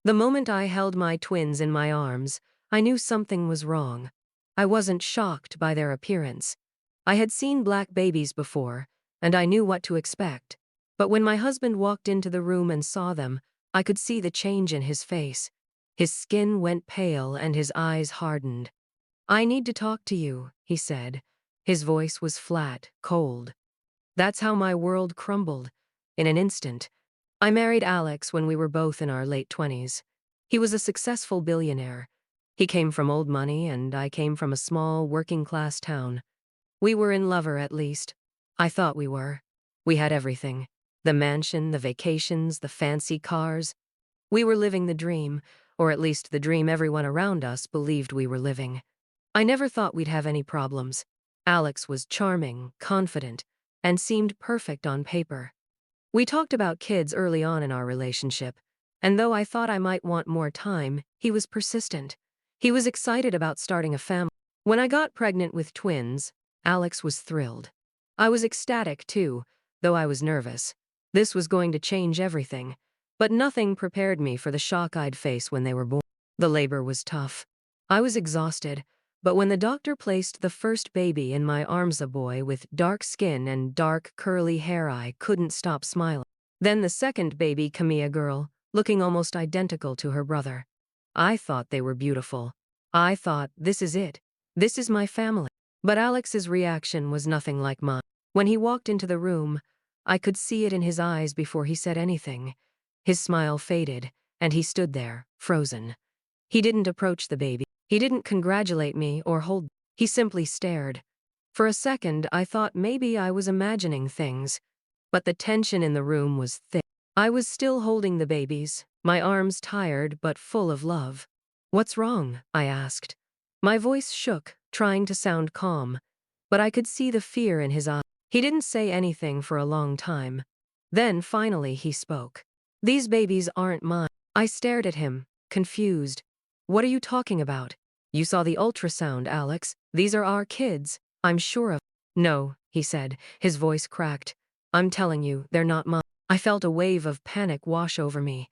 The moment I held my twins in my arms, I knew something was wrong. I wasn't shocked by their appearance. I had seen black babies before, and I knew what to expect. But when my husband walked into the room and saw them, I could see the change in his face. His skin went pale and his eyes hardened. "I need to talk to you," he said. His voice was flat, cold. That's how my world crumbled. In an instant. I married Alex when we were both in our late 20s. He was a successful billionaire. He came from old money and I came from a small, working-class town. We were in love, or at least, I thought we were. We had everything. The mansion, the vacations, the fancy cars. We were living the dream, or at least the dream everyone around us believed we were living. I never thought we'd have any problems. Alex was charming, confident, and seemed perfect on paper. We talked about kids early on in our relationship, and though I thought I might want more time, he was persistent. He was excited about starting a family. When I got pregnant with twins, Alex was thrilled. I was ecstatic too, though I was nervous. This was going to change everything, but nothing prepared me for the shock I'd face when they were born. The labor was tough. I was exhausted, but when the doctor placed the first baby in my arms, a boy with dark skin and dark curly hair, I couldn't stop smiling. Then the second baby, Camilla girl, looking almost identical to her brother. I thought they were beautiful. I thought, this is it. This is my family. But Alex's reaction was nothing like mine. When he walked into the room, I could see it in his eyes before he said anything. His smile faded, and he stood there, frozen. He didn't approach the baby. He didn't congratulate me or hold. He simply stared. For a second, I thought maybe I was imagining things. But the tension in the room was thick. I was still holding the babies, my arms tired but full of love. "What's wrong?" I asked. My voice shook, trying to sound calm, but I could see the fear in his eyes. He didn't say anything for a long time. Then, finally, he spoke. "These babies aren't mine." I stared at him, confused. "What are you talking about? You saw the ultrasound, Alex. These are our kids, I'm sure of." "No," he said, his voice cracked. "I'm telling you, they're not mine." I felt a wave of panic wash over me.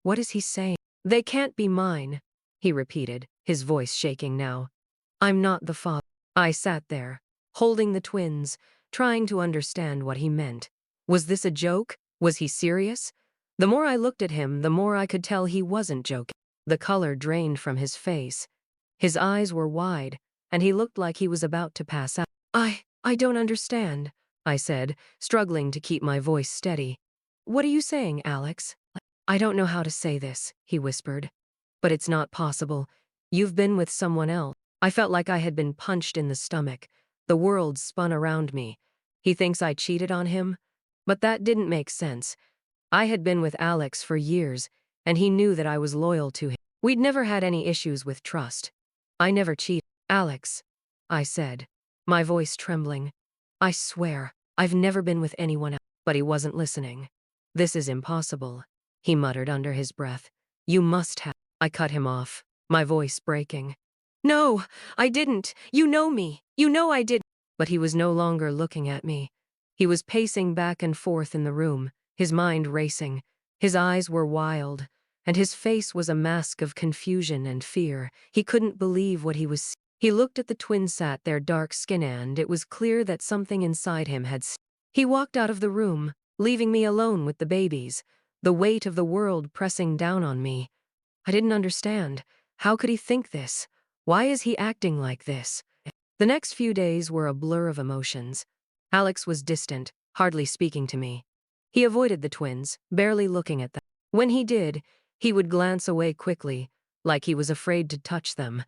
What is he saying? "They can't be mine," he repeated, his voice shaking now. "I'm not the father." I sat there, holding the twins, trying to understand what he meant. Was this a joke? Was he serious? The more I looked at him, the more I could tell he wasn't joking. The color drained from his face. His eyes were wide, and he looked like he was about to pass out. I don't understand," I said, struggling to keep my voice steady. "What are you saying, Alex?" "I don't know how to say this," he whispered. "But it's not possible. You've been with someone else." I felt like I had been punched in the stomach. The world spun around me. He thinks I cheated on him? But that didn't make sense. I had been with Alex for years, and he knew that I was loyal to him. We'd never had any issues with trust. I never cheated. "Alex," I said, my voice trembling. "I swear, I've never been with anyone else." But he wasn't listening. "This is impossible," he muttered under his breath. "You must have." I cut him off, my voice breaking. "No, I didn't. You know me. You know I did." But he was no longer looking at me. He was pacing back and forth in the room, his mind racing. His eyes were wild, and his face was a mask of confusion and fear. He couldn't believe what he was seeing. He looked at the twins sat there, dark skin, and it was clear that something inside him had He walked out of the room, leaving me alone with the babies, the weight of the world pressing down on me. I didn't understand. How could he think this? Why is he acting like this? The next few days were a blur of emotions. Alex was distant, hardly speaking to me. He avoided the twins, barely looking at them. When he did, he would glance away quickly, like he was afraid to touch them.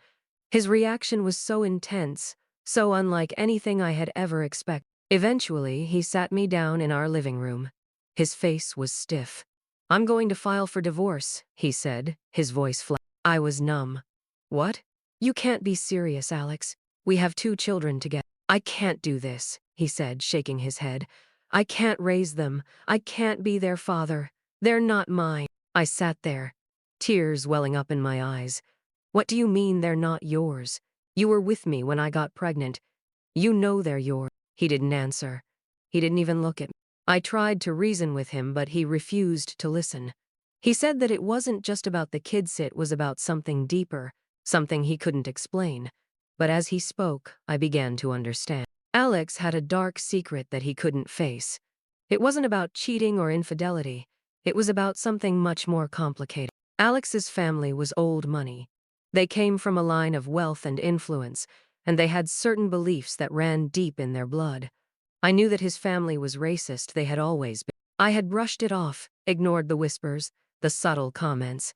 His reaction was so intense, so unlike anything I had ever expected. Eventually, he sat me down in our living room. His face was stiff. "I'm going to file for divorce," he said, his voice flat. I was numb. "What? You can't be serious, Alex. We have 2 children together." "I can't do this," he said, shaking his head. "I can't raise them. I can't be their father. They're not mine." I sat there, tears welling up in my eyes. "What do you mean they're not yours? You were with me when I got pregnant. You know they're yours." He didn't answer. He didn't even look at me. I tried to reason with him, but he refused to listen. He said that it wasn't just about the kids, it was about something deeper, something he couldn't explain. But as he spoke, I began to understand. Alex had a dark secret that he couldn't face. It wasn't about cheating or infidelity. It was about something much more complicated. Alex's family was old money. They came from a line of wealth and influence, and they had certain beliefs that ran deep in their blood. I knew that his family was racist, they had always been. I had brushed it off, ignored the whispers, the subtle comments.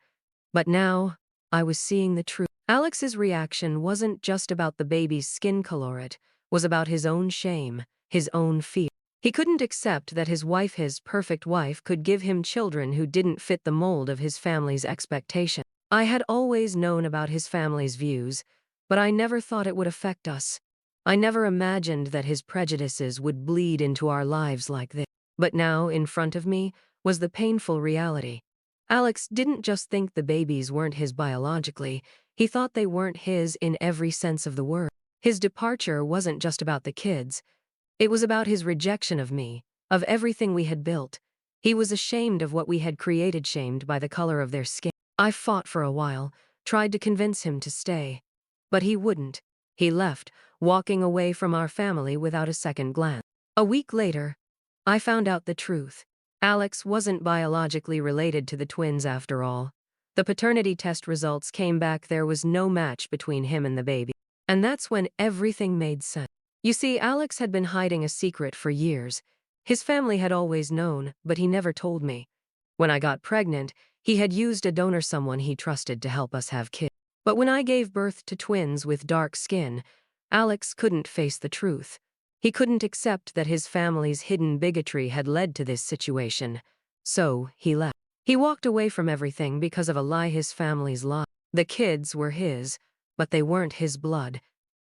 But now, I was seeing the truth. Alex's reaction wasn't just about the baby's skin color, it was about his own shame, his own fear. He couldn't accept that his wife, his perfect wife, could give him children who didn't fit the mold of his family's expectation. I had always known about his family's views, but I never thought it would affect us. I never imagined that his prejudices would bleed into our lives like this. But now, in front of me, was the painful reality. Alex didn't just think the babies weren't his biologically, he thought they weren't his in every sense of the word. His departure wasn't just about the kids. It was about his rejection of me, of everything we had built. He was ashamed of what we had created, shamed by the color of their skin. I fought for a while, tried to convince him to stay. But he wouldn't. He left, walking away from our family without a second glance. A week later, I found out the truth. Alex wasn't biologically related to the twins after all. The paternity test results came back, there was no match between him and the baby. And that's when everything made sense. You see, Alex had been hiding a secret for years. His family had always known, but he never told me. When I got pregnant, he had used a donor, someone he trusted, to help us have kids. But when I gave birth to twins with dark skin, Alex couldn't face the truth. He couldn't accept that his family's hidden bigotry had led to this situation. So, he left. He walked away from everything because of a lie his family's lie. The kids were his, but they weren't his blood.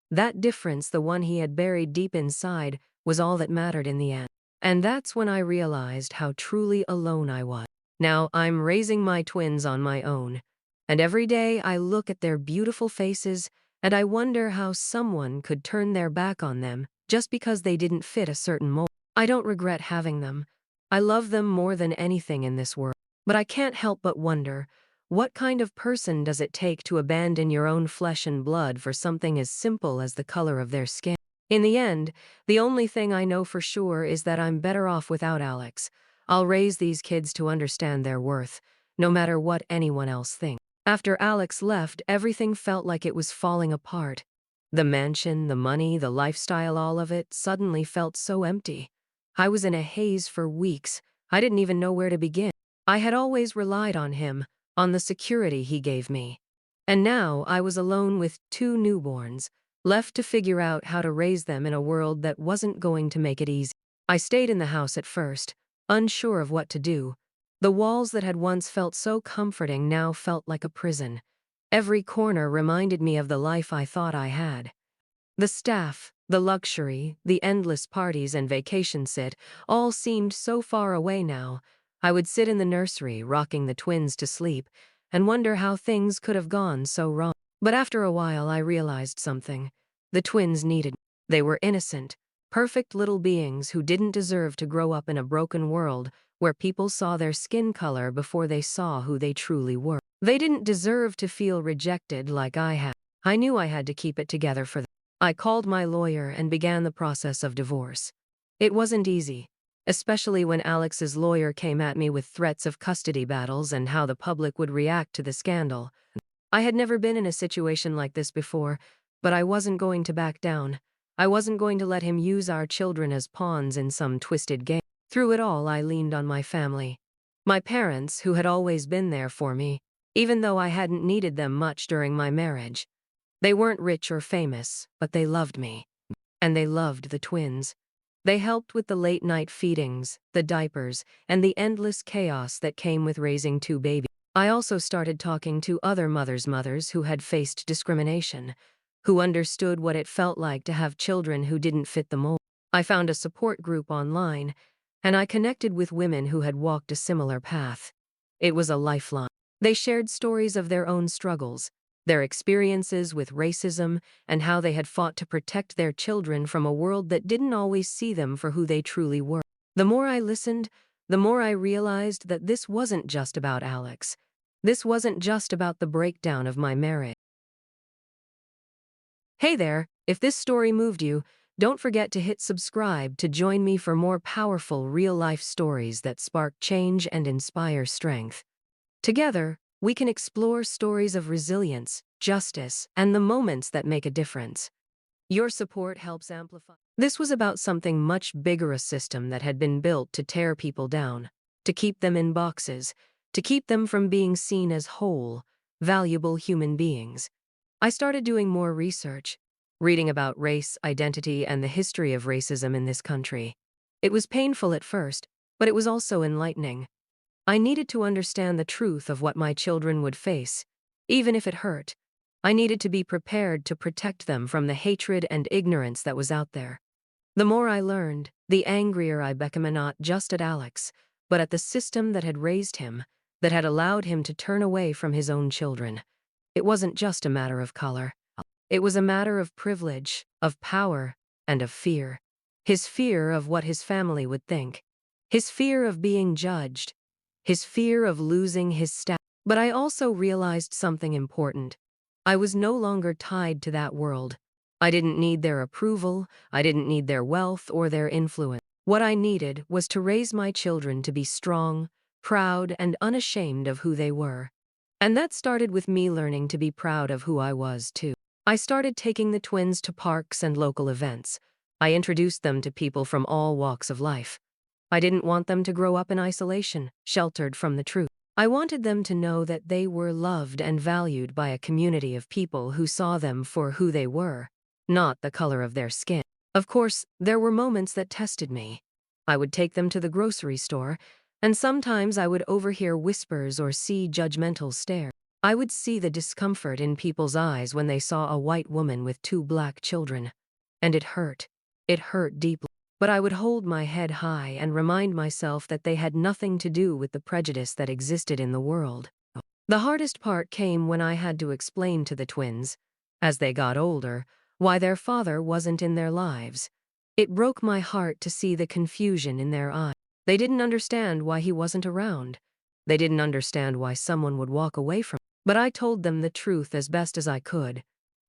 That difference, the one he had buried deep inside, was all that mattered in the end. And that's when I realized how truly alone I was. Now I'm raising my twins on my own. And every day I look at their beautiful faces and I wonder how someone could turn their back on them just because they didn't fit a certain mold. I don't regret having them. I love them more than anything in this world. But I can't help but wonder, what kind of person does it take to abandon your own flesh and blood for something as simple as the color of their skin? In the end, the only thing I know for sure is that I'm better off without Alex. I'll raise these kids to understand their worth, no matter what anyone else thinks. After Alex left, everything felt like it was falling apart. The mansion, the money, the lifestyle, all of it suddenly felt so empty. I was in a haze for weeks. I didn't even know where to begin. I had always relied on him, on the security he gave me. And now I was alone with 2 newborns, left to figure out how to raise them in a world that wasn't going to make it easy. I stayed in the house at first, unsure of what to do. The walls that had once felt so comforting now felt like a prison. Every corner reminded me of the life I thought I had. The staff, the luxury, the endless parties and vacations, it all seemed so far away now. I would sit in the nursery, rocking the twins to sleep, and wonder how things could have gone so wrong. But after a while I realized something. The twins needed me. They were innocent, perfect little beings who didn't deserve to grow up in a broken world where people saw their skin color before they saw who they truly were. They didn't deserve to feel rejected like I had. I knew I had to keep it together for them. I called my lawyer and began the process of divorce. It wasn't easy, especially when Alex's lawyer came at me with threats of custody battles and how the public would react to the scandal. I had never been in a situation like this before, but I wasn't going to back down. I wasn't going to let him use our children as pawns in some twisted game. Through it all, I leaned on my family. My parents, who had always been there for me, even though I hadn't needed them much during my marriage. They weren't rich or famous, but they loved me. And they loved the twins. They helped with the late-night feedings, the diapers, and the endless chaos that came with raising 2 babies. I also started talking to other mothers who had faced discrimination, who understood what it felt like to have children who didn't fit the mold. I found a support group online, and I connected with women who had walked a similar path. It was a lifeline. They shared stories of their own struggles, their experiences with racism, and how they had fought to protect their children from a world that didn't always see them for who they truly were. The more I listened, the more I realized that this wasn't just about Alex. This wasn't just about the breakdown of my marriage. Hey there, if this story moved you, don't forget to hit subscribe to join me for more powerful real-life stories that spark change and inspire strength. Together, we can explore stories of resilience, justice, and the moments that make a difference. Your support helps amplify. This was about something much bigger, a system that had been built to tear people down, to keep them in boxes, to keep them from being seen as whole, valuable human beings. I started doing more research, reading about race, identity, and the history of racism in this country. It was painful at first, but it was also enlightening. I needed to understand the truth of what my children would face, even if it hurt. I needed to be prepared to protect them from the hatred and ignorance that was out there. The more I learned, the angrier I became, not just at Alex, but at the system that had raised him, that had allowed him to turn away from his own children. It wasn't just a matter of color. It was a matter of privilege, of power, and of fear. His fear of what his family would think. His fear of being judged. His fear of losing his status. But I also realized something important. I was no longer tied to that world. I didn't need their approval, I didn't need their wealth or their influence. What I needed was to raise my children to be strong, proud, and unashamed of who they were. And that started with me learning to be proud of who I was, too. I started taking the twins to parks and local events. I introduced them to people from all walks of life. I didn't want them to grow up in isolation, sheltered from the truth. I wanted them to know that they were loved and valued by a community of people who saw them for who they were, not the color of their skin. Of course, there were moments that tested me. I would take them to the grocery store, and sometimes I would overhear whispers or see judgmental stares. I would see the discomfort in people's eyes when they saw a white woman with 2 black children. And it hurt. It hurt deeply. But I would hold my head high and remind myself that they had nothing to do with the prejudice that existed in the world. The hardest part came when I had to explain to the twins, as they got older, why their father wasn't in their lives. It broke my heart to see the confusion in their eyes. They didn't understand why he wasn't around. They didn't understand why someone would walk away from him. But I told them the truth as best as I could.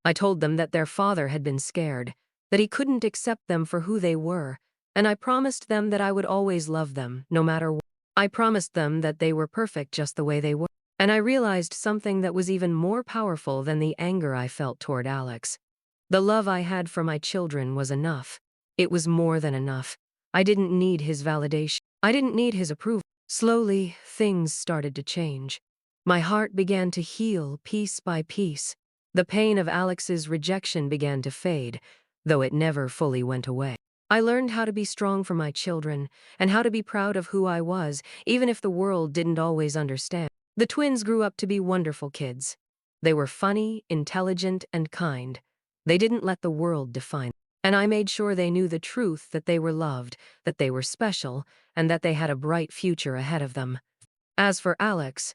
I told them that their father had been scared, that he couldn't accept them for who they were, and I promised them that I would always love them, no matter what. I promised them that they were perfect just the way they were. And I realized something that was even more powerful than the anger I felt toward Alex. The love I had for my children was enough. It was more than enough. I didn't need his validation. I didn't need his approval. Slowly, things started to change. My heart began to heal piece by piece. The pain of Alex's rejection began to fade, though it never fully went away. I learned how to be strong for my children, and how to be proud of who I was, even if the world didn't always understand. The twins grew up to be wonderful kids. They were funny, intelligent, and kind. They didn't let the world define them. And I made sure they knew the truth, that they were loved, that they were special, and that they had a bright future ahead of them. As for Alex,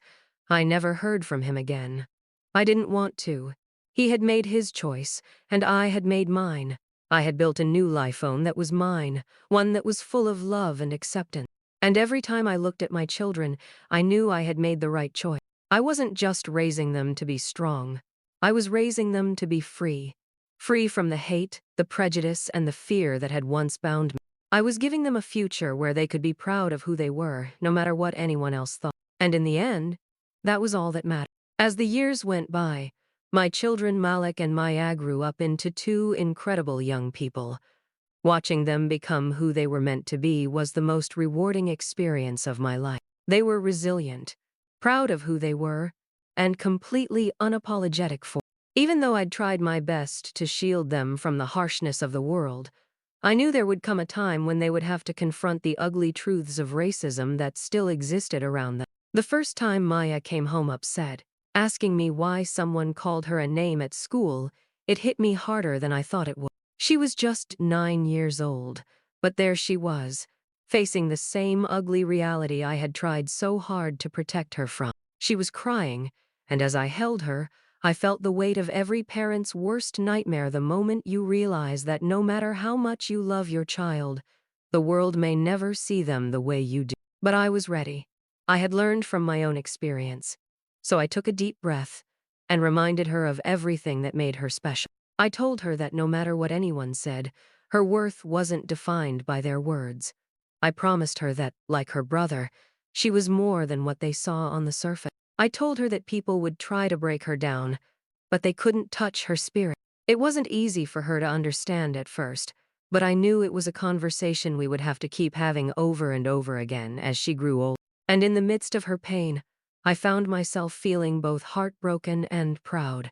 I never heard from him again. I didn't want to. He had made his choice, and I had made mine. I had built a new life that was mine, one that was full of love and acceptance. And every time I looked at my children, I knew I had made the right choice. I wasn't just raising them to be strong. I was raising them to be free. Free from the hate, the prejudice, and the fear that had once bound me. I was giving them a future where they could be proud of who they were, no matter what anyone else thought. And in the end, that was all that mattered. As the years went by, my children Malik and Maya grew up into 2 incredible young people. Watching them become who they were meant to be was the most rewarding experience of my life. They were resilient, proud of who they were, and completely unapologetic for it. Even though I'd tried my best to shield them from the harshness of the world, I knew there would come a time when they would have to confront the ugly truths of racism that still existed around them. The first time Maya came home upset, asking me why someone called her a name at school, it hit me harder than I thought it would. She was just 9 years old, but there she was, facing the same ugly reality I had tried so hard to protect her from. She was crying, and as I held her, I felt the weight of every parent's worst nightmare, the moment you realize that no matter how much you love your child, the world may never see them the way you do. But I was ready. I had learned from my own experience. So I took a deep breath and reminded her of everything that made her special. I told her that no matter what anyone said, her worth wasn't defined by their words. I promised her that, like her brother, she was more than what they saw on the surface. I told her that people would try to break her down, but they couldn't touch her spirit. It wasn't easy for her to understand at first, but I knew it was a conversation we would have to keep having over and over again as she grew old. And in the midst of her pain, I found myself feeling both heartbroken and proud.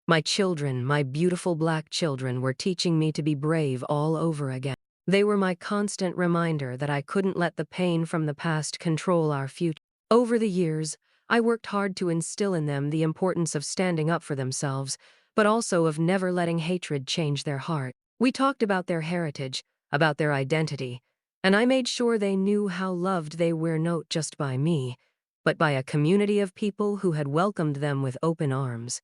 My children, my beautiful black children, were teaching me to be brave all over again. They were my constant reminder that I couldn't let the pain from the past control our future. Over the years, I worked hard to instill in them the importance of standing up for themselves, but also of never letting hatred change their heart. We talked about their heritage, about their identity, and I made sure they knew how loved they were not just by me, but by a community of people who had welcomed them with open arms.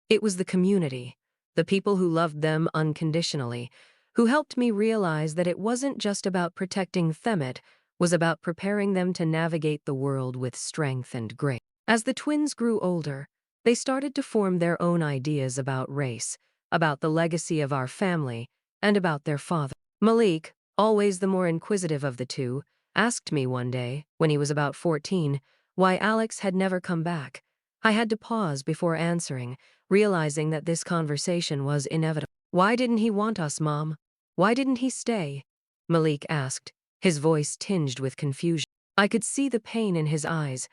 It was the community, the people who loved them unconditionally, who helped me realize that it wasn't just about protecting them, it was about preparing them to navigate the world with strength and grace. As the twins grew older, they started to form their own ideas about race, about the legacy of our family, and about their father. Malik, always the more inquisitive of the two, asked me one day, when he was about 14, why Alex had never come back. I had to pause before answering, realizing that this conversation was inevitable. "Why didn't he want us, Mom? Why didn't he stay?" Malik asked, his voice tinged with confusion. I could see the pain in his eyes.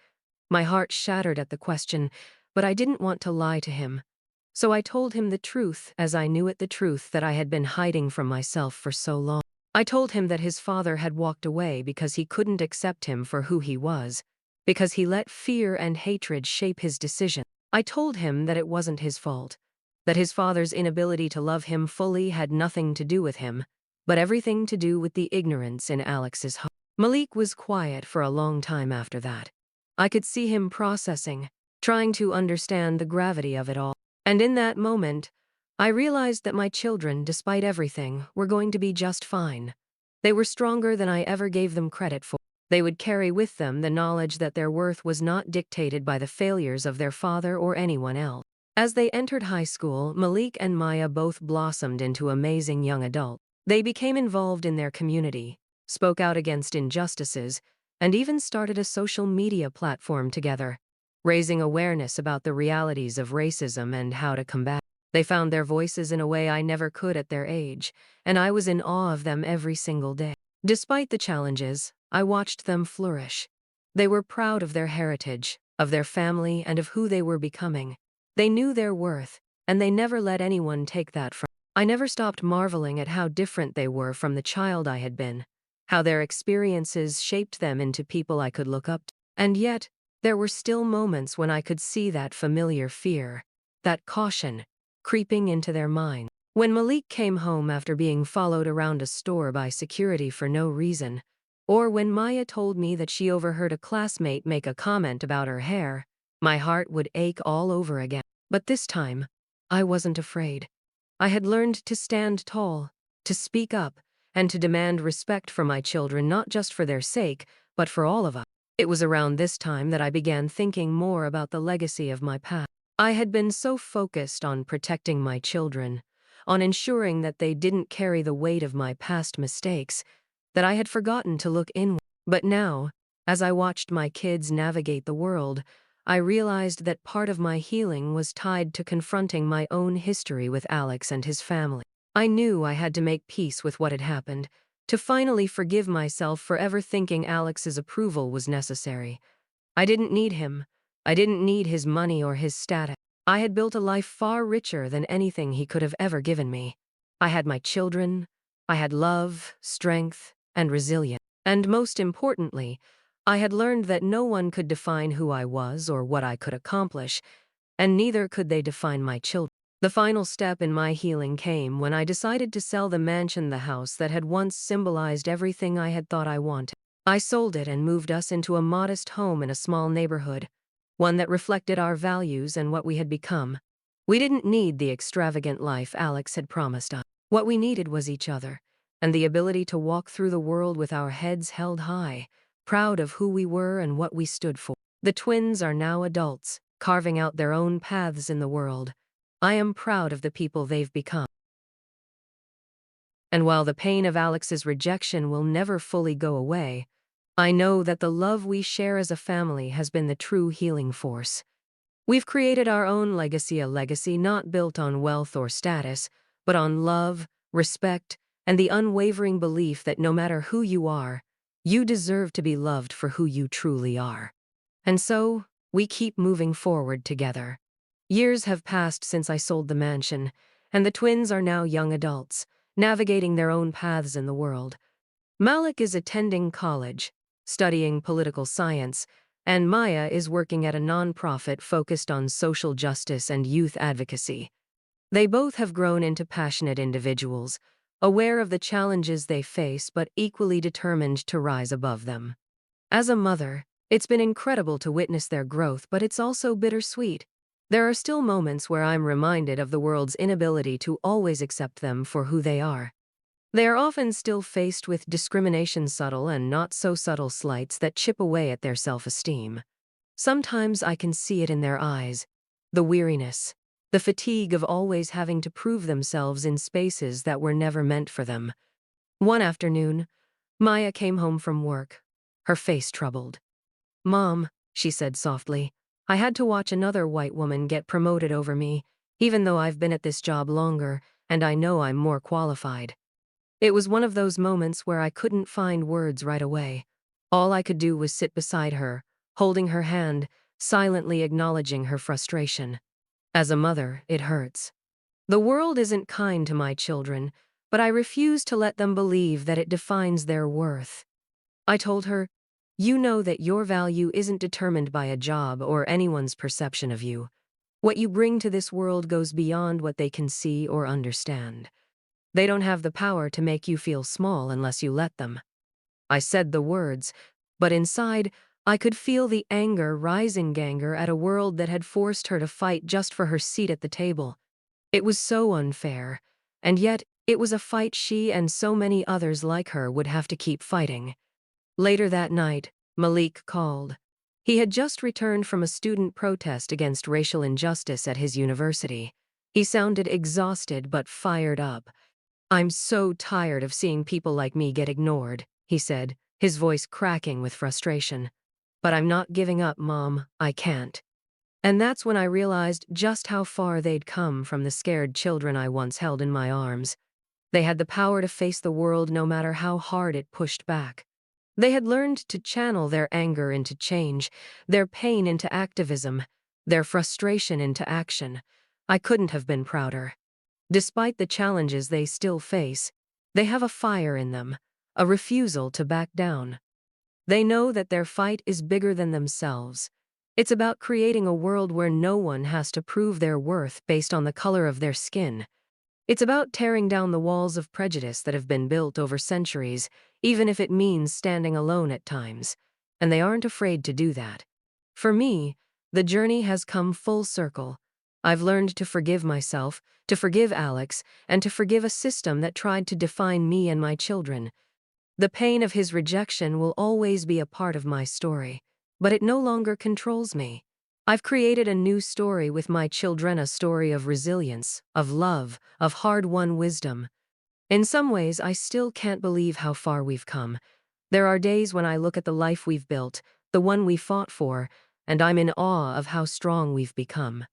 My heart shattered at the question, but I didn't want to lie to him. So I told him the truth, as I knew it, the truth that I had been hiding from myself for so long. I told him that his father had walked away because he couldn't accept him for who he was, because he let fear and hatred shape his decision. I told him that it wasn't his fault, that his father's inability to love him fully had nothing to do with him, but everything to do with the ignorance in Alex's heart. Malik was quiet for a long time after that. I could see him processing, trying to understand the gravity of it all. And in that moment, I realized that my children, despite everything, were going to be just fine. They were stronger than I ever gave them credit for. They would carry with them the knowledge that their worth was not dictated by the failures of their father or anyone else. As they entered high school, Malik and Maya both blossomed into amazing young adults. They became involved in their community, spoke out against injustices, and even started a social media platform together, raising awareness about the realities of racism and how to combat. They found their voices in a way I never could at their age, and I was in awe of them every single day. Despite the challenges, I watched them flourish. They were proud of their heritage, of their family, and of who they were becoming. They knew their worth, and they never let anyone take that from them. I never stopped marveling at how different they were from the child I had been, how their experiences shaped them into people I could look up to. And yet, there were still moments when I could see that familiar fear, that caution, creeping into their mind. When Malik came home after being followed around a store by security for no reason, or when Maya told me that she overheard a classmate make a comment about her hair, my heart would ache all over again. But this time, I wasn't afraid. I had learned to stand tall, to speak up, and to demand respect for my children, not just for their sake, but for all of us. It was around this time that I began thinking more about the legacy of my past. I had been so focused on protecting my children, on ensuring that they didn't carry the weight of my past mistakes, that I had forgotten to look inward. But now, as I watched my kids navigate the world, I realized that part of my healing was tied to confronting my own history with Alex and his family. I knew I had to make peace with what had happened, to finally forgive myself for ever thinking Alex's approval was necessary. I didn't need him. I didn't need his money or his status. I had built a life far richer than anything he could have ever given me. I had my children. I had love, strength, and resilience. And most importantly, I had learned that no one could define who I was or what I could accomplish, and neither could they define my children. The final step in my healing came when I decided to sell the mansion, the house that had once symbolized everything I had thought I wanted. I sold it and moved us into a modest home in a small neighborhood, one that reflected our values and what we had become. We didn't need the extravagant life Alex had promised us. What we needed was each other, and the ability to walk through the world with our heads held high, proud of who we were and what we stood for. The twins are now adults, carving out their own paths in the world. I am proud of the people they've become. And while the pain of Alex's rejection will never fully go away, I know that the love we share as a family has been the true healing force. We've created our own legacy, a legacy not built on wealth or status, but on love, respect, and the unwavering belief that no matter who you are, you deserve to be loved for who you truly are. And so, we keep moving forward together. Years have passed since I sold the mansion, and the twins are now young adults, navigating their own paths in the world. Malik is attending college, studying political science, and Maya is working at a nonprofit focused on social justice and youth advocacy. They both have grown into passionate individuals, aware of the challenges they face but equally determined to rise above them. As a mother, it's been incredible to witness their growth, but it's also bittersweet. There are still moments where I'm reminded of the world's inability to always accept them for who they are. They are often still faced with discrimination, subtle and not so subtle slights that chip away at their self-esteem. Sometimes I can see it in their eyes, the weariness, the fatigue of always having to prove themselves in spaces that were never meant for them. One afternoon, Maya came home from work, her face troubled. "Mom," she said softly, "I had to watch another white woman get promoted over me, even though I've been at this job longer and I know I'm more qualified." It was one of those moments where I couldn't find words right away. All I could do was sit beside her, holding her hand, silently acknowledging her frustration. As a mother, it hurts. The world isn't kind to my children, but I refuse to let them believe that it defines their worth. I told her, "You know that your value isn't determined by a job or anyone's perception of you. What you bring to this world goes beyond what they can see or understand. They don't have the power to make you feel small unless you let them." I said the words, but inside, I could feel the anger rising at a world that had forced her to fight just for her seat at the table. It was so unfair, and yet it was a fight she and so many others like her would have to keep fighting. Later that night, Malik called. He had just returned from a student protest against racial injustice at his university. He sounded exhausted but fired up. "I'm so tired of seeing people like me get ignored," he said, his voice cracking with frustration. "But I'm not giving up, Mom. I can't." And that's when I realized just how far they'd come from the scared children I once held in my arms. They had the power to face the world no matter how hard it pushed back. They had learned to channel their anger into change, their pain into activism, their frustration into action. I couldn't have been prouder. Despite the challenges they still face, they have a fire in them, a refusal to back down. They know that their fight is bigger than themselves. It's about creating a world where no one has to prove their worth based on the color of their skin. It's about tearing down the walls of prejudice that have been built over centuries, even if it means standing alone at times. And they aren't afraid to do that. For me, the journey has come full circle. I've learned to forgive myself, to forgive Alex, and to forgive a system that tried to define me and my children. The pain of his rejection will always be a part of my story, but it no longer controls me. I've created a new story with my children, a story of resilience, of love, of hard-won wisdom. In some ways, I still can't believe how far we've come. There are days when I look at the life we've built, the one we fought for, and I'm in awe of how strong we've become.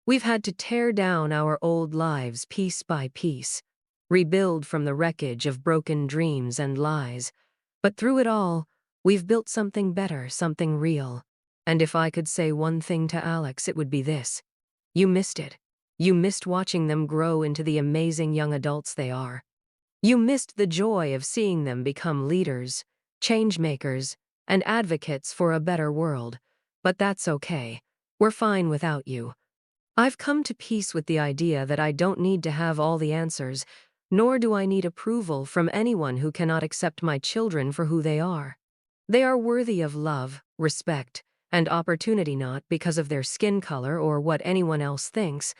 We've had to tear down our old lives piece by piece, rebuild from the wreckage of broken dreams and lies. But through it all, we've built something better, something real. And if I could say one thing to Alex, it would be this: you missed it. You missed watching them grow into the amazing young adults they are. You missed the joy of seeing them become leaders, change makers, and advocates for a better world. But that's okay. We're fine without you. I've come to peace with the idea that I don't need to have all the answers, nor do I need approval from anyone who cannot accept my children for who they are. They are worthy of love, respect, and opportunity, not because of their skin color or what anyone else thinks,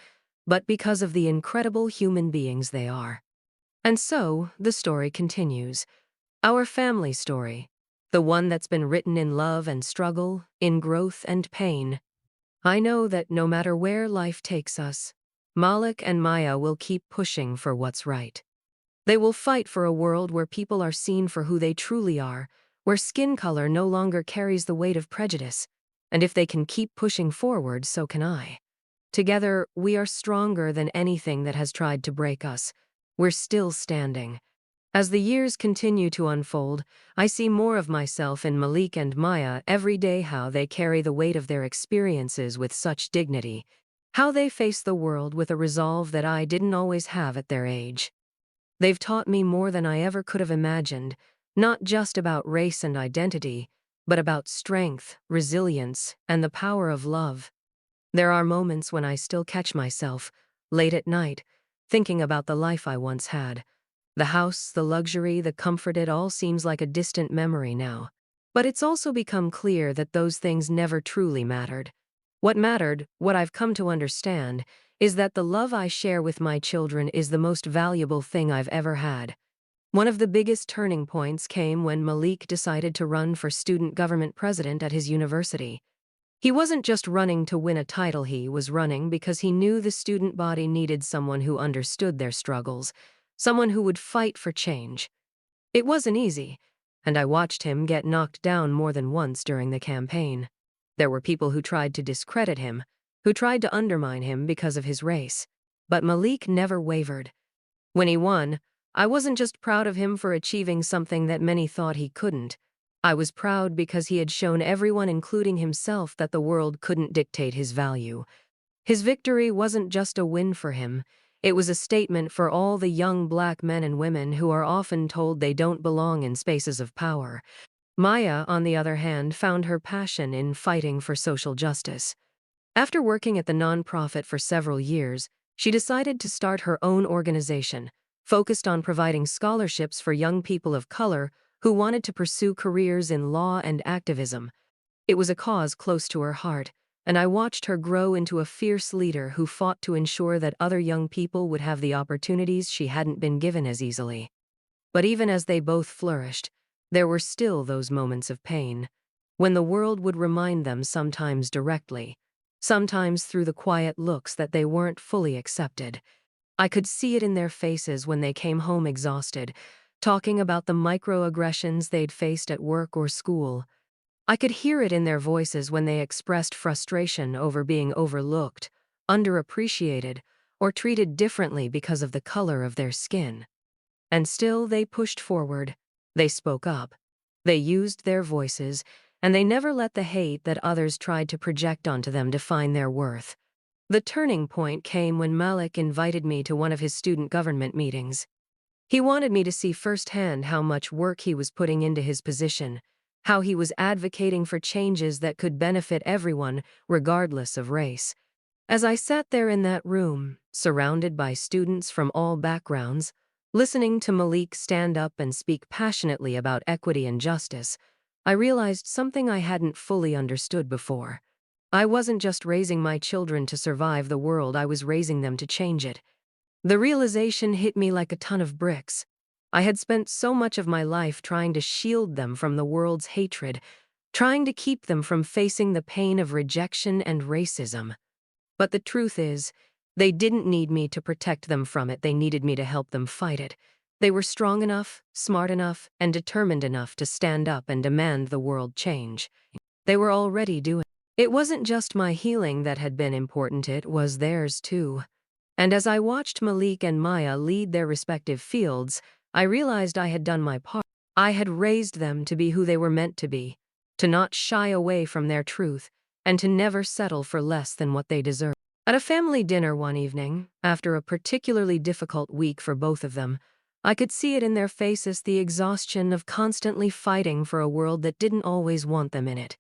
but because of the incredible human beings they are. And so, the story continues. Our family story. the one that's been written in love and struggle, in growth and pain. I know that no matter where life takes us, Malik and Maya will keep pushing for what's right. They will fight for a world where people are seen for who they truly are, where skin color no longer carries the weight of prejudice. And if they can keep pushing forward, so can I. Together, we are stronger than anything that has tried to break us. We're still standing. As the years continue to unfold, I see more of myself in Malik and Maya every day, how they carry the weight of their experiences with such dignity, how they face the world with a resolve that I didn't always have at their age. They've taught me more than I ever could have imagined, not just about race and identity, but about strength, resilience, and the power of love. There are moments when I still catch myself, late at night, thinking about the life I once had. The house, the luxury, the comfort, it all seems like a distant memory now. But it's also become clear that those things never truly mattered. What mattered, what I've come to understand, is that the love I share with my children is the most valuable thing I've ever had. One of the biggest turning points came when Malik decided to run for student government president at his university. He wasn't just running to win a title, he was running because he knew the student body needed someone who understood their struggles, someone who would fight for change. It wasn't easy, and I watched him get knocked down more than once during the campaign. There were people who tried to discredit him, who tried to undermine him because of his race. But Malik never wavered. When he won, I wasn't just proud of him for achieving something that many thought he couldn't. I was proud because he had shown everyone, including himself, that the world couldn't dictate his value. His victory wasn't just a win for him. It was a statement for all the young black men and women who are often told they don't belong in spaces of power. Maya, on the other hand, found her passion in fighting for social justice. After working at the nonprofit for several years, she decided to start her own organization, focused on providing scholarships for young people of color who wanted to pursue careers in law and activism. It was a cause close to her heart, and I watched her grow into a fierce leader who fought to ensure that other young people would have the opportunities she hadn't been given as easily. But even as they both flourished, there were still those moments of pain, when the world would remind them, sometimes directly, sometimes through the quiet looks, that they weren't fully accepted. I could see it in their faces when they came home exhausted, talking about the microaggressions they'd faced at work or school. I could hear it in their voices when they expressed frustration over being overlooked, underappreciated, or treated differently because of the color of their skin. And still they pushed forward. They spoke up. They used their voices, and they never let the hate that others tried to project onto them define their worth. The turning point came when Malik invited me to one of his student government meetings. He wanted me to see firsthand how much work he was putting into his position, how he was advocating for changes that could benefit everyone, regardless of race. As I sat there in that room, surrounded by students from all backgrounds, listening to Malik stand up and speak passionately about equity and justice, I realized something I hadn't fully understood before. I wasn't just raising my children to survive the world, I was raising them to change it. The realization hit me like a ton of bricks. I had spent so much of my life trying to shield them from the world's hatred, trying to keep them from facing the pain of rejection and racism. But the truth is, they didn't need me to protect them from it, they needed me to help them fight it. They were strong enough, smart enough, and determined enough to stand up and demand the world change. They were already doing it. It wasn't just my healing that had been important, it was theirs too. And as I watched Malik and Maya lead their respective fields, I realized I had done my part. I had raised them to be who they were meant to be, to not shy away from their truth, and to never settle for less than what they deserved. At a family dinner one evening, after a particularly difficult week for both of them, I could see it in their faces, the exhaustion of constantly fighting for a world that didn't always want them in it.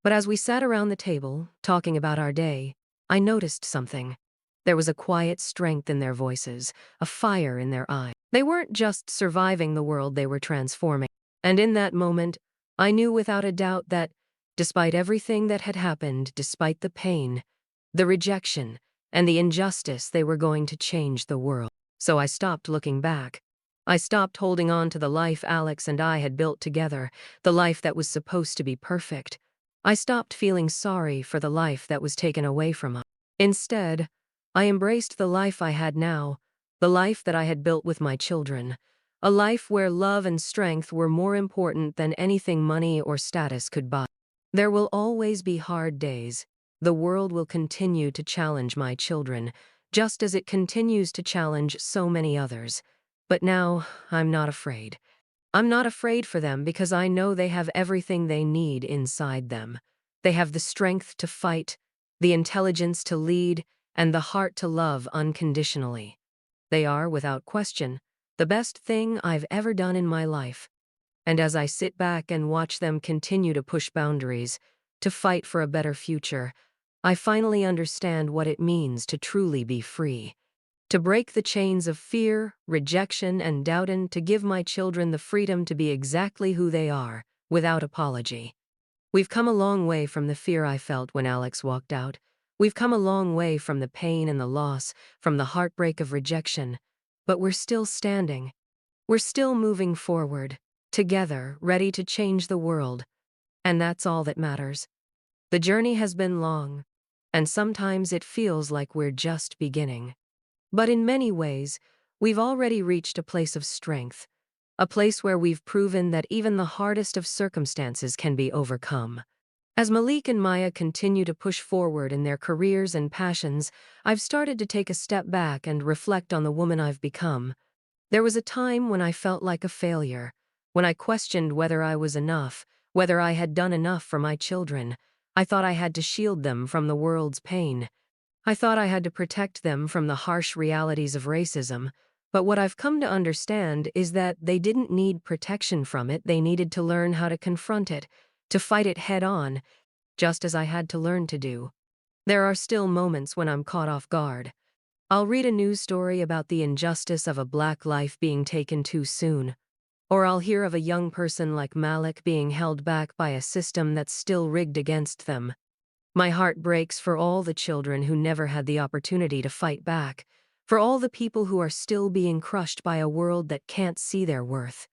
But as we sat around the table, talking about our day, I noticed something. There was a quiet strength in their voices, a fire in their eyes. They weren't just surviving the world, they were transforming. And in that moment, I knew without a doubt that, despite everything that had happened, despite the pain, the rejection, and the injustice, they were going to change the world. So I stopped looking back. I stopped holding on to the life Alex and I had built together, the life that was supposed to be perfect. I stopped feeling sorry for the life that was taken away from us. Instead, I embraced the life I had now, the life that I had built with my children, a life where love and strength were more important than anything money or status could buy. There will always be hard days. The world will continue to challenge my children, just as it continues to challenge so many others. But now, I'm not afraid. I'm not afraid for them because I know they have everything they need inside them. They have the strength to fight, the intelligence to lead, and the heart to love unconditionally. They are, without question, the best thing I've ever done in my life. And as I sit back and watch them continue to push boundaries, to fight for a better future, I finally understand what it means to truly be free. To break the chains of fear, rejection, and doubt, and to give my children the freedom to be exactly who they are, without apology. We've come a long way from the fear I felt when Alex walked out. We've come a long way from the pain and the loss, from the heartbreak of rejection. But we're still standing. We're still moving forward, together, ready to change the world. And that's all that matters. The journey has been long, and sometimes it feels like we're just beginning. But in many ways, we've already reached a place of strength, a place where we've proven that even the hardest of circumstances can be overcome. As Malik and Maya continue to push forward in their careers and passions, I've started to take a step back and reflect on the woman I've become. There was a time when I felt like a failure, when I questioned whether I was enough, whether I had done enough for my children. I thought I had to shield them from the world's pain. I thought I had to protect them from the harsh realities of racism, but what I've come to understand is that they didn't need protection from it, they needed to learn how to confront it, to fight it head on, just as I had to learn to do. There are still moments when I'm caught off guard. I'll read a news story about the injustice of a black life being taken too soon, or I'll hear of a young person like Malik being held back by a system that's still rigged against them. My heart breaks for all the children who never had the opportunity to fight back, for all the people who are still being crushed by a world that can't see their worth.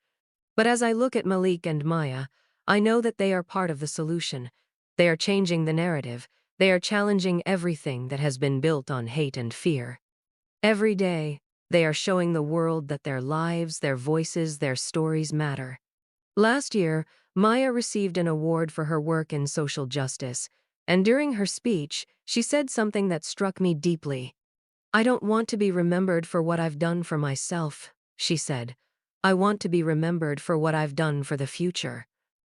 But as I look at Malik and Maya, I know that they are part of the solution. They are changing the narrative. They are challenging everything that has been built on hate and fear. Every day, they are showing the world that their lives, their voices, their stories matter. Last year, Maya received an award for her work in social justice, and during her speech, she said something that struck me deeply. "I don't want to be remembered for what I've done for myself," she said. "I want to be remembered for what I've done for the future.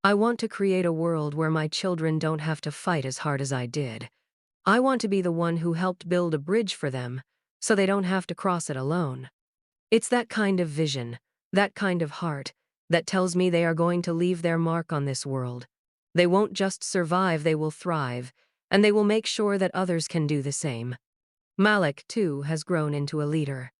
I want to create a world where my children don't have to fight as hard as I did. I want to be the one who helped build a bridge for them, so they don't have to cross it alone." It's that kind of vision, that kind of heart, that tells me they are going to leave their mark on this world. They won't just survive, they will thrive, and they will make sure that others can do the same. Malik, too, has grown into a leader.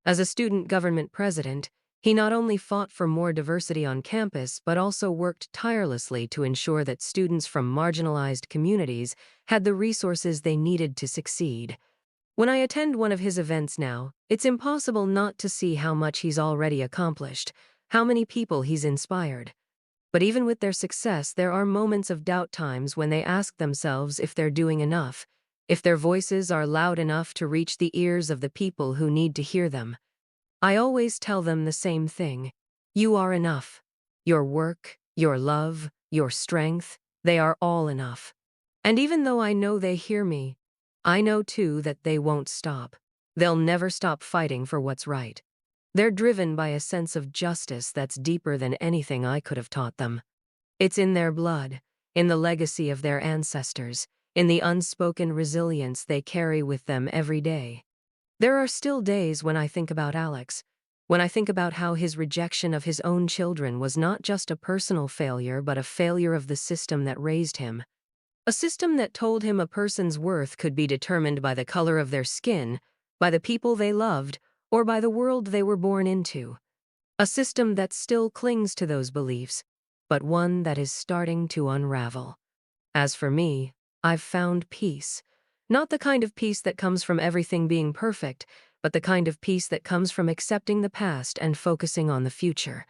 As a student government president, he not only fought for more diversity on campus, but also worked tirelessly to ensure that students from marginalized communities had the resources they needed to succeed. When I attend one of his events now, it's impossible not to see how much he's already accomplished, how many people he's inspired. But even with their success, there are moments of doubt, times when they ask themselves if they're doing enough, if their voices are loud enough to reach the ears of the people who need to hear them. I always tell them the same thing. You are enough. Your work, your love, your strength, they are all enough. And even though I know they hear me, I know too that they won't stop. They'll never stop fighting for what's right. They're driven by a sense of justice that's deeper than anything I could have taught them. It's in their blood, in the legacy of their ancestors, in the unspoken resilience they carry with them every day. There are still days when I think about Alex, when I think about how his rejection of his own children was not just a personal failure but a failure of the system that raised him. A system that told him a person's worth could be determined by the color of their skin, by the people they loved, or by the world they were born into. A system that still clings to those beliefs, but one that is starting to unravel. As for me, I've found peace. Not the kind of peace that comes from everything being perfect, but the kind of peace that comes from accepting the past and focusing on the future.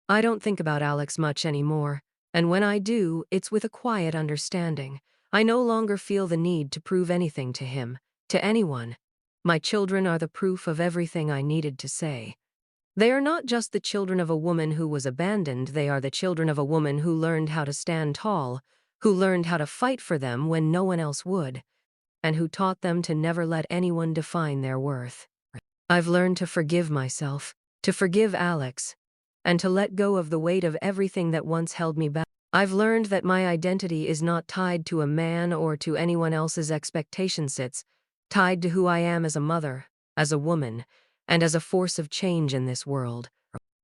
I don't think about Alex much anymore, and when I do, it's with a quiet understanding. I no longer feel the need to prove anything to him, to anyone. My children are the proof of everything I needed to say. They are not just the children of a woman who was abandoned, they are the children of a woman who learned how to stand tall, who learned how to fight for them when no one else would, and who taught them to never let anyone define their worth. I've learned to forgive myself, to forgive Alex, and to let go of the weight of everything that once held me back. I've learned that my identity is not tied to a man or to anyone else's expectations. It's tied to who I am as a mother, as a woman, and as a force of change in this world.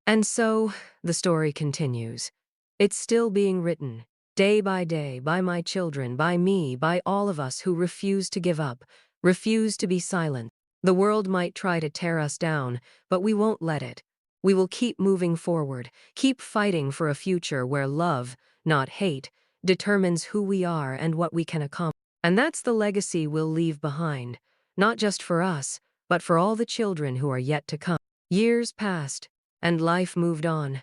And so, the story continues. It's still being written, day by day, by my children, by me, by all of us who refuse to give up, refuse to be silent. The world might try to tear us down, but we won't let it. We will keep moving forward, keep fighting for a future where love, not hate, determines who we are and what we can accomplish. And that's the legacy we'll leave behind, not just for us, but for all the children who are yet to come. Years passed, and life moved on.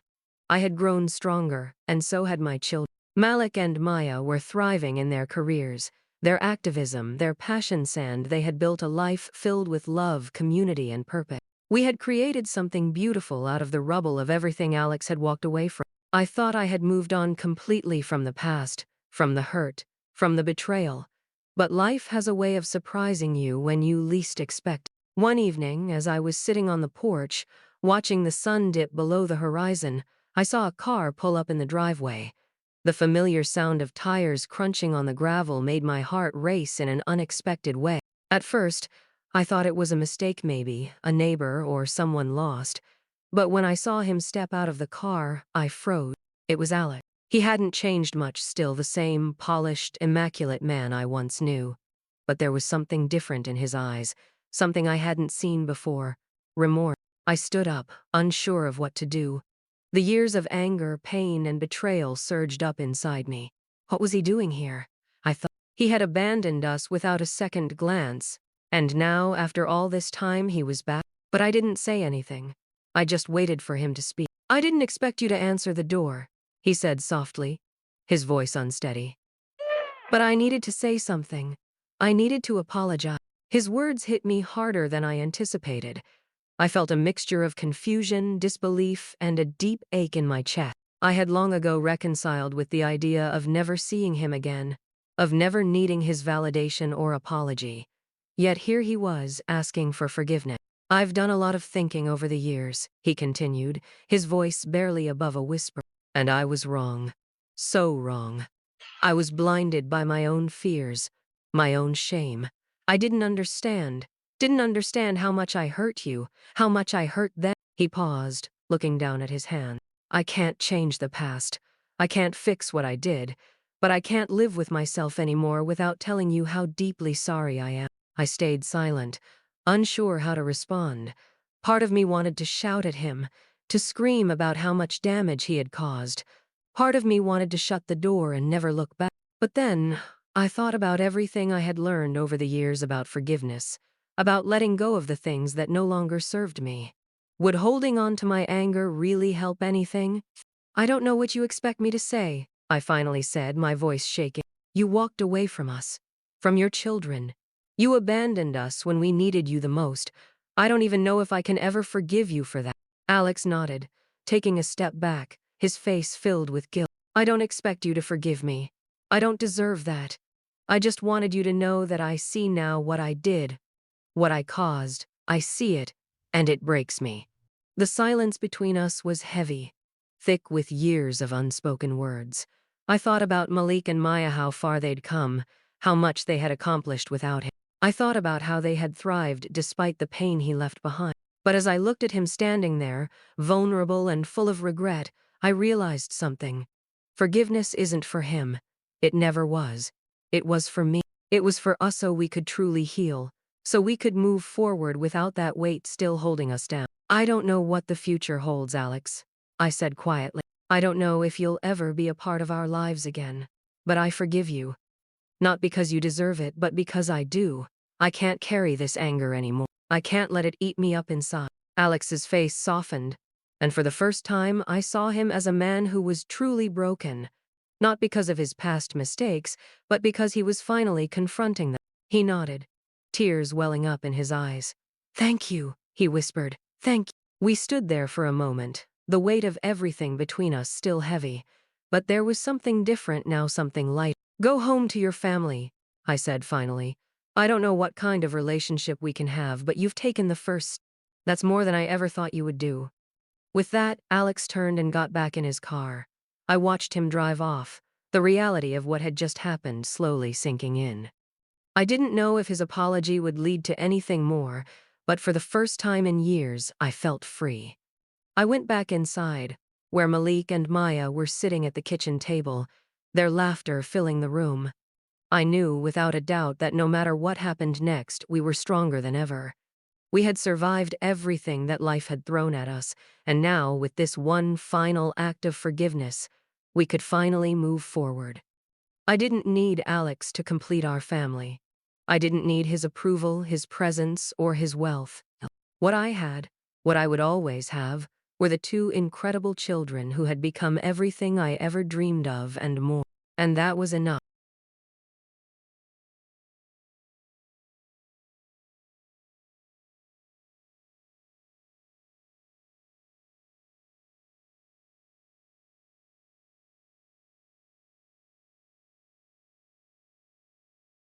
I had grown stronger, and so had my children. Malik and Maya were thriving in their careers. Their activism, their passion sand, they had built a life filled with love, community, and purpose. We had created something beautiful out of the rubble of everything Alex had walked away from. I thought I had moved on completely from the past, from the hurt, from the betrayal. But life has a way of surprising you when you least expect. One evening, as I was sitting on the porch, watching the sun dip below the horizon, I saw a car pull up in the driveway. The familiar sound of tires crunching on the gravel made my heart race in an unexpected way. At first, I thought it was a mistake maybe, a neighbor or someone lost. But when I saw him step out of the car, I froze. It was Alec. He hadn't changed much, still the same polished, immaculate man I once knew. But there was something different in his eyes, something I hadn't seen before. Remorse. I stood up, unsure of what to do. The years of anger, pain, and betrayal surged up inside me. What was he doing here? I thought. He had abandoned us without a second glance. And now, after all this time, he was back. But I didn't say anything. I just waited for him to speak. I didn't expect you to answer the door, he said softly, his voice unsteady. But I needed to say something. I needed to apologize. His words hit me harder than I anticipated. I felt a mixture of confusion, disbelief, and a deep ache in my chest. I had long ago reconciled with the idea of never seeing him again, of never needing his validation or apology. Yet here he was, asking for forgiveness. I've done a lot of thinking over the years, he continued, his voice barely above a whisper. And I was wrong. So wrong. I was blinded by my own fears, my own shame. I didn't understand how much I hurt you, how much I hurt them. He paused, looking down at his hand. I can't change the past. I can't fix what I did, but I can't live with myself anymore without telling you how deeply sorry I am. I stayed silent, unsure how to respond. Part of me wanted to shout at him, to scream about how much damage he had caused. Part of me wanted to shut the door and never look back. But then, I thought about everything I had learned over the years about forgiveness, about letting go of the things that no longer served me. Would holding on to my anger really help anything? I don't know what you expect me to say, I finally said, my voice shaking. You walked away from us, from your children. You abandoned us when we needed you the most. I don't even know if I can ever forgive you for that. Alex nodded, taking a step back, his face filled with guilt. I don't expect you to forgive me. I don't deserve that. I just wanted you to know that I see now what I did, what I caused. I see it, and it breaks me. The silence between us was heavy, thick with years of unspoken words. I thought about Malik and Maya, how far they'd come, how much they had accomplished without him. I thought about how they had thrived despite the pain he left behind. But as I looked at him standing there, vulnerable and full of regret, I realized something. Forgiveness isn't for him. It never was. It was for me. It was for us so we could truly heal, so we could move forward without that weight still holding us down. I don't know what the future holds, Alex, I said quietly. I don't know if you'll ever be a part of our lives again. But I forgive you. Not because you deserve it, but because I do. I can't carry this anger anymore. I can't let it eat me up inside. Alex's face softened, and for the first time I saw him as a man who was truly broken. Not because of his past mistakes, but because he was finally confronting them. He nodded, tears welling up in his eyes. "Thank you," he whispered. "Thank you." We stood there for a moment, the weight of everything between us still heavy. But there was something different now, something light. "Go home to your family," I said finally. "I don't know what kind of relationship we can have, but you've taken the first. That's more than I ever thought you would do." With that, Alex turned and got back in his car. I watched him drive off, the reality of what had just happened slowly sinking in. I didn't know if his apology would lead to anything more, but for the first time in years, I felt free. I went back inside, where Malik and Maya were sitting at the kitchen table, their laughter filling the room. I knew without a doubt that no matter what happened next, we were stronger than ever. We had survived everything that life had thrown at us, and now, with this one final act of forgiveness, we could finally move forward. I didn't need Alex to complete our family. I didn't need his approval, his presence, or his wealth. What I had, what I would always have, were the two incredible children who had become everything I ever dreamed of and more. And that was enough.